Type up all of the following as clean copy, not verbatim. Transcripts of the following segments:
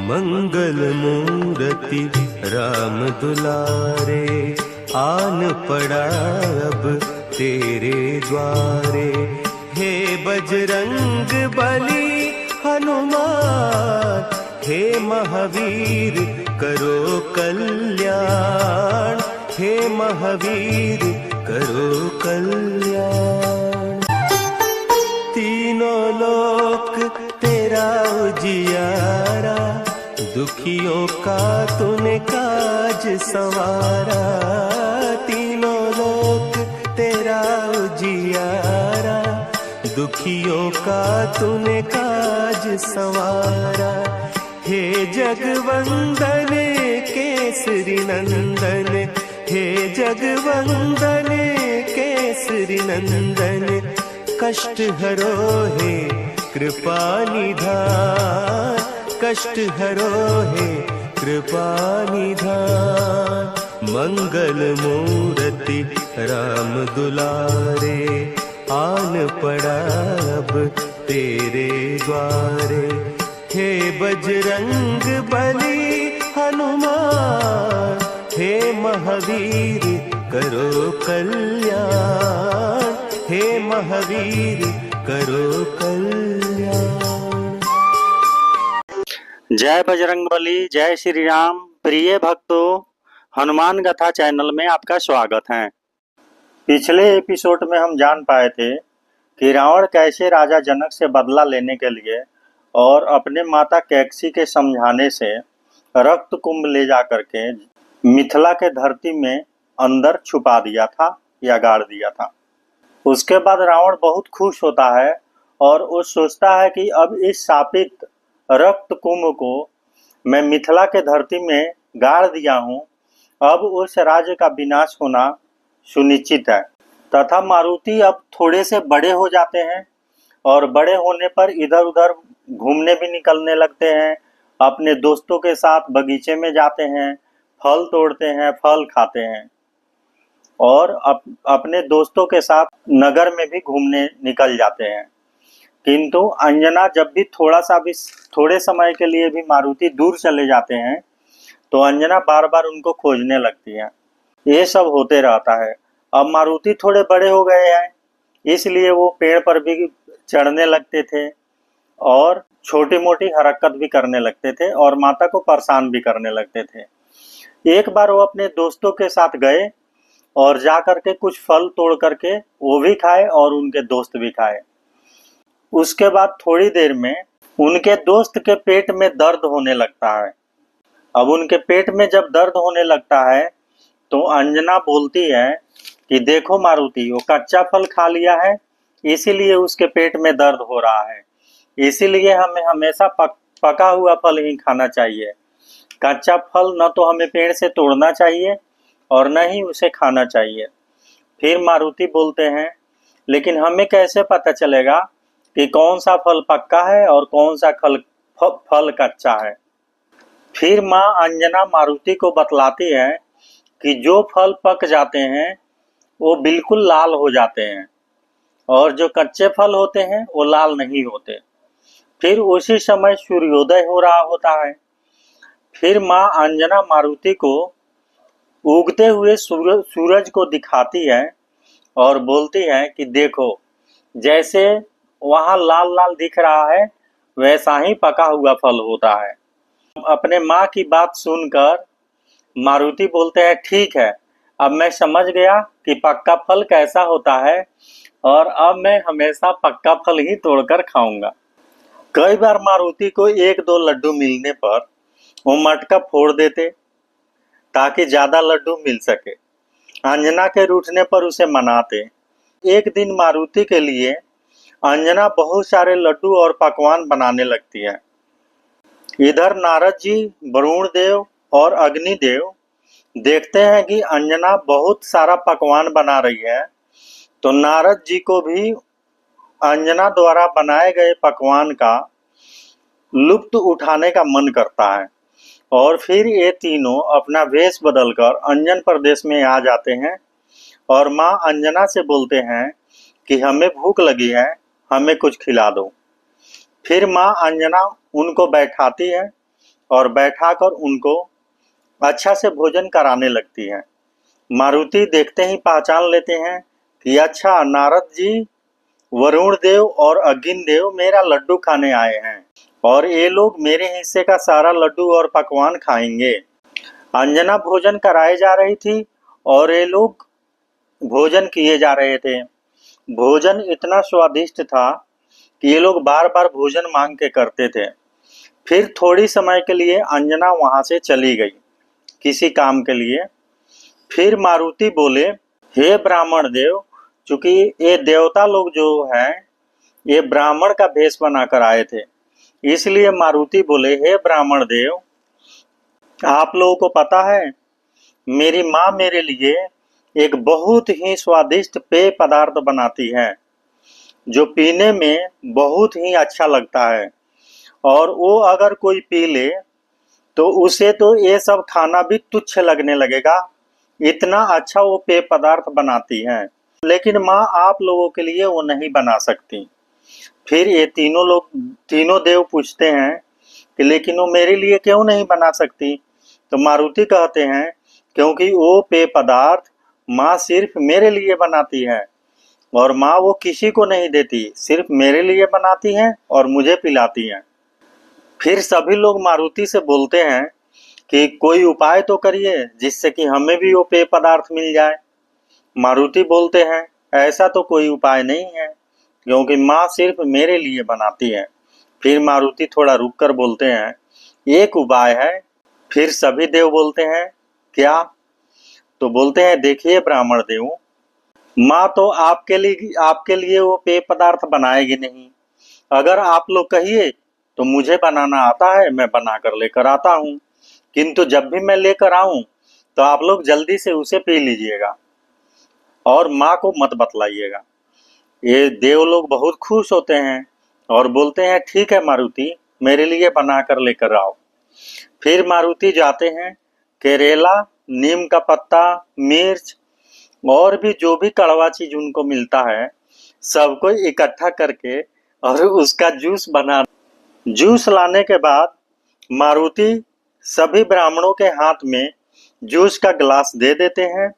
मंगल मूर्ति राम दुलारे, आन पड़ा अब तेरे द्वारे। हे बजरंग बली हनुमान, हे महावीर करो कल्याण, हे महावीर करो कल्याण। तीनों लोक तेरा उजियारा, दुखियों का तूने काज संवारा। तीनों लोक तेरा उजियारा, दुखियों का तूने काज संवारा। हे जगवंदन केसरी नंदन, हे जगवंदन केसरी नंदन। कष्ट हरो हे कृपा निधान, कष्ट हरो हे कृपा निधान। मंगल मूर्ति राम दुलारे, आन पड़ा अब तेरे द्वारे। हे बजरंग बली हनुमान, हे महावीर करो कल्याण, हे महावीर करो कल्याण। जय बजरंगबली, जय श्री राम। प्रिय भक्तों, हनुमान गाथा चैनल में आपका स्वागत है। पिछले एपिसोड में हम जान पाए थे कि रावण कैसे राजा जनक से बदला लेने के लिए और अपने माता कैकसी के समझाने से रक्त कुंभ ले जा करके मिथिला के धरती में अंदर छुपा दिया था या गाड़ दिया था। उसके बाद रावण बहुत खुश होता है और वो सोचता है कि अब इस शापित रक्त कुंभ को मैं मिथिला के धरती में गाड़ दिया हूँ, अब उस राज्य का विनाश होना सुनिश्चित है। तथा मारुति अब थोड़े से बड़े हो जाते हैं और बड़े होने पर इधर उधर घूमने भी निकलने लगते हैं, अपने दोस्तों के साथ बगीचे में जाते हैं, फल तोड़ते हैं, फल खाते हैं और अपने दोस्तों के साथ नगर में भी घूमने निकल जाते हैं। किंतु अंजना जब भी थोड़े समय के लिए भी मारुति दूर चले जाते हैं तो अंजना बार बार उनको खोजने लगती है। ये सब होते रहता है। अब मारुति थोड़े बड़े हो गए हैं, इसलिए वो पेड़ पर भी चढ़ने लगते थे और छोटी मोटी हरकत भी करने लगते थे और माता को परेशान भी करने लगते थे। एक बार वो अपने दोस्तों के साथ गए और जा करके कुछ फल तोड़ करके वो भी खाए और उनके दोस्त भी खाए। उसके बाद थोड़ी देर में उनके दोस्त के पेट में दर्द होने लगता है। अब उनके पेट में जब दर्द होने लगता है तो अंजना बोलती है कि देखो मारुति, वो कच्चा फल खा लिया है इसीलिए उसके पेट में दर्द हो रहा है। इसीलिए हमें हमेशा पका हुआ फल ही खाना चाहिए। कच्चा फल न तो हमें पेड़ से तोड़ना चाहिए और न ही उसे खाना चाहिए। फिर मारुति बोलते हैं, लेकिन हमें कैसे पता चलेगा कि कौन सा फल पक्का है और कौन सा फल कच्चा है। फिर माँ अंजना मारुति को बतलाती है कि जो फल पक जाते हैं वो बिल्कुल लाल हो जाते हैं और जो कच्चे फल होते हैं वो लाल नहीं होते। फिर उसी समय सूर्योदय हो रहा होता है। फिर माँ अंजना मारुति को उगते हुए सूरज को दिखाती है और बोलती है कि देखो, जैसे वहाँ लाल लाल दिख रहा है वैसा ही पका हुआ फल होता है। अपने माँ की बात सुनकर मारुति बोलते हैं, ठीक है, अब मैं समझ गया कि पक्का फल कैसा होता है और अब मैं हमेशा पक्का फल ही तोड़कर खाऊंगा। कई बार मारुति को एक दो लड्डू मिलने पर वो मटका फोड़ देते ताकि ज्यादा लड्डू मिल सके। अंजना के रूठने पर उसे मनाते। एक दिन मारुति के लिए अंजना बहुत सारे लड्डू और पकवान बनाने लगती है। इधर नारद जी, वरुण देव और अग्निदेव देखते हैं कि अंजना बहुत सारा पकवान बना रही है, तो नारद जी को भी अंजना द्वारा बनाए गए पकवान का लुत्फ उठाने का मन करता है और फिर ये तीनों अपना वेश बदलकर अंजन प्रदेश में आ जाते हैं और माँ अंजना से बोलते हैं कि हमें भूख लगी है, हमें कुछ खिला दो। फिर माँ अंजना उनको बैठाती है और बैठाकर उनको अच्छा से भोजन कराने लगती है। मारुति देखते ही पहचान लेते हैं कि अच्छा, नारद जी, वरुण देव और अग्नि देव मेरा लड्डू खाने आए हैं और ये लोग मेरे हिस्से का सारा लड्डू और पकवान खाएंगे। अंजना भोजन कराए जा रही थी और ये लोग भोजन किए जा रहे थे। भोजन इतना स्वादिष्ट था कि ये लोग बार बार भोजन मांग के करते थे। फिर थोड़ी समय के लिए अंजना वहां से चली गई किसी काम के लिए। फिर मारुति बोले, हे ब्राह्मण देव, चूंकि ये देवता लोग जो हैं ये ब्राह्मण का भेष बनाकर आए थे, इसलिए मारुति बोले, हे ब्राह्मण देव, आप लोगों को पता है मेरी माँ मेरे लिए एक बहुत ही स्वादिष्ट पेय पदार्थ बनाती है जो पीने में बहुत ही अच्छा लगता है, और वो अगर कोई पी ले तो उसे तो ये सब खाना भी तुच्छ लगने लगेगा, इतना अच्छा वो पेय पदार्थ बनाती है। लेकिन माँ आप लोगों के लिए वो नहीं बना सकती। फिर ये तीनों देव पूछते हैं कि लेकिन वो मेरे लिए क्यों नहीं बना सकती? तो मारुति कहते हैं क्योंकि वो पेय पदार्थ माँ सिर्फ मेरे लिए बनाती है और माँ वो किसी को नहीं देती, सिर्फ मेरे लिए बनाती है और मुझे पिलाती है। फिर सभी लोग मारुति से बोलते हैं कि कोई उपाय तो करिए जिससे कि हमें भी वो पेय पदार्थ मिल जाए। मारुति बोलते हैं, ऐसा तो कोई उपाय नहीं है क्योंकि माँ सिर्फ मेरे लिए बनाती है। फिर मारुति थोड़ा रुक कर बोलते हैं, एक उपाय है। फिर सभी देव बोलते हैं, क्या? तो बोलते हैं, देखिए ब्राह्मण देव, माँ तो आपके लिए वो पेय पदार्थ बनाएगी नहीं। अगर आप लोग कहिए तो मुझे बनाना आता है, मैं बनाकर लेकर आता हूँ, किंतु जब भी मैं लेकर आऊं तो आप लोग जल्दी से उसे पी लीजिएगा और माँ को मत बतलाइएगा। ये देव लोग बहुत खुश होते हैं और बोलते हैं, ठीक है मारुति, मेरे लिए बनाकर लेकर आओ। फिर मारुति जाते हैं, केरेला, नीम का पत्ता, मिर्च और भी जो भी कड़वा चीज उनको मिलता है सबको इकट्ठा करके और उसका जूस लाने के बाद मारुति सभी ब्राह्मणों के हाथ में जूस का गिलास दे देते हैं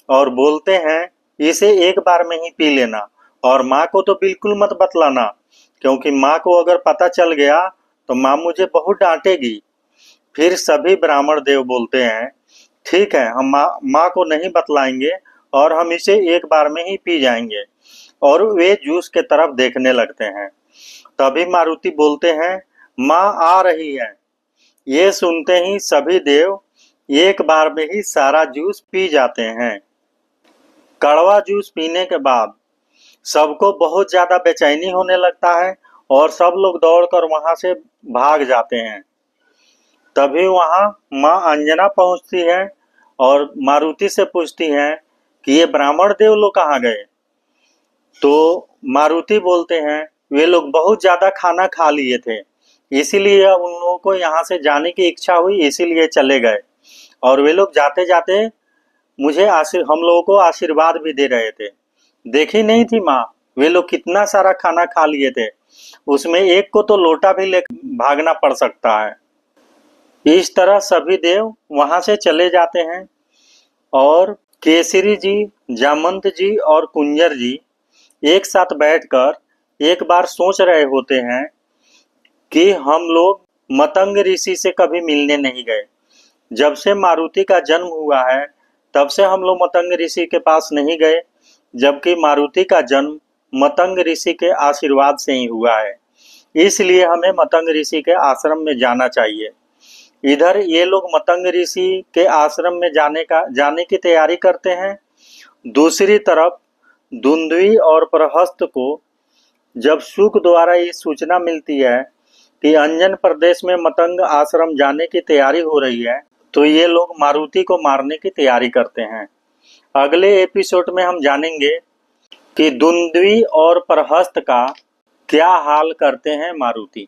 और बोलते हैं, इसे एक बार में ही पी लेना और माँ को तो बिल्कुल मत बतलाना, क्योंकि माँ को अगर पता चल गया तो माँ मुझे बहुत डांटेगी। फिर सभी ब्राह्मण देव बोलते हैं, ठीक है, हम माँ को नहीं बतलाएंगे और हम इसे एक बार में ही पी जाएंगे, और वे जूस के तरफ देखने लगते हैं। तभी मारुति बोलते हैं, माँ आ रही है। ये सुनते ही सभी देव एक बार में ही सारा जूस पी जाते हैं। कड़वा जूस पीने के बाद सबको बहुत ज्यादा बेचैनी होने लगता है और सब लोग दौड़कर वहां से भाग जाते हैं। तभी वहां माँ अंजना पहुंचती है और मारुति से पूछती है कि ये ब्राह्मण देव लोग कहाँ गए? तो मारुति बोलते हैं, वे लोग बहुत ज्यादा खाना खा लिए थे, इसीलिए उन लोगों को यहाँ से जाने की इच्छा हुई, इसीलिए चले गए, और वे लोग जाते जाते मुझे हम लोगों को आशीर्वाद भी दे रहे थे। देखी नहीं थी माँ, वे लोग कितना सारा खाना खा लिए थे, उसमें एक को तो लोटा भी ले भागना पड़ सकता है। इस तरह सभी देव वहां से चले जाते हैं और केसरी जी, जामंत जी और कुंजर जी एक साथ बैठकर एक बार सोच रहे होते हैं कि हम लोग मतंग ऋषि से कभी मिलने नहीं गए। जब से मारुति का जन्म हुआ है तब से हम लोग मतंग ऋषि के पास नहीं गए, जबकि मारुति का जन्म मतंग ऋषि के आशीर्वाद से ही हुआ है। इसलिए हमें मतंग ऋषि के आश्रम में जाना चाहिए। इधर ये लोग मतंग ऋषि के आश्रम में जाने की तैयारी करते हैं। दूसरी तरफ धुंधवी और प्रहस्त को जब शुक द्वारा ये सूचना मिलती है कि अंजन प्रदेश में मतंग आश्रम जाने की तैयारी हो रही है, तो ये लोग मारुति को मारने की तैयारी करते हैं। अगले एपिसोड में हम जानेंगे कि धुंधवी और प्रहस्त का क्या हाल करते हैं मारुति।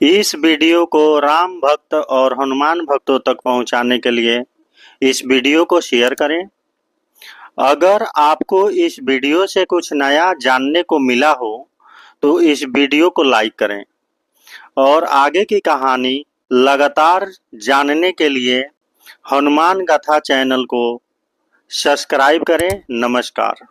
इस वीडियो को राम भक्त और हनुमान भक्तों तक पहुंचाने के लिए इस वीडियो को शेयर करें। अगर आपको इस वीडियो से कुछ नया जानने को मिला हो तो इस वीडियो को लाइक करें और आगे की कहानी लगातार जानने के लिए हनुमान गाथा चैनल को सब्सक्राइब करें। नमस्कार।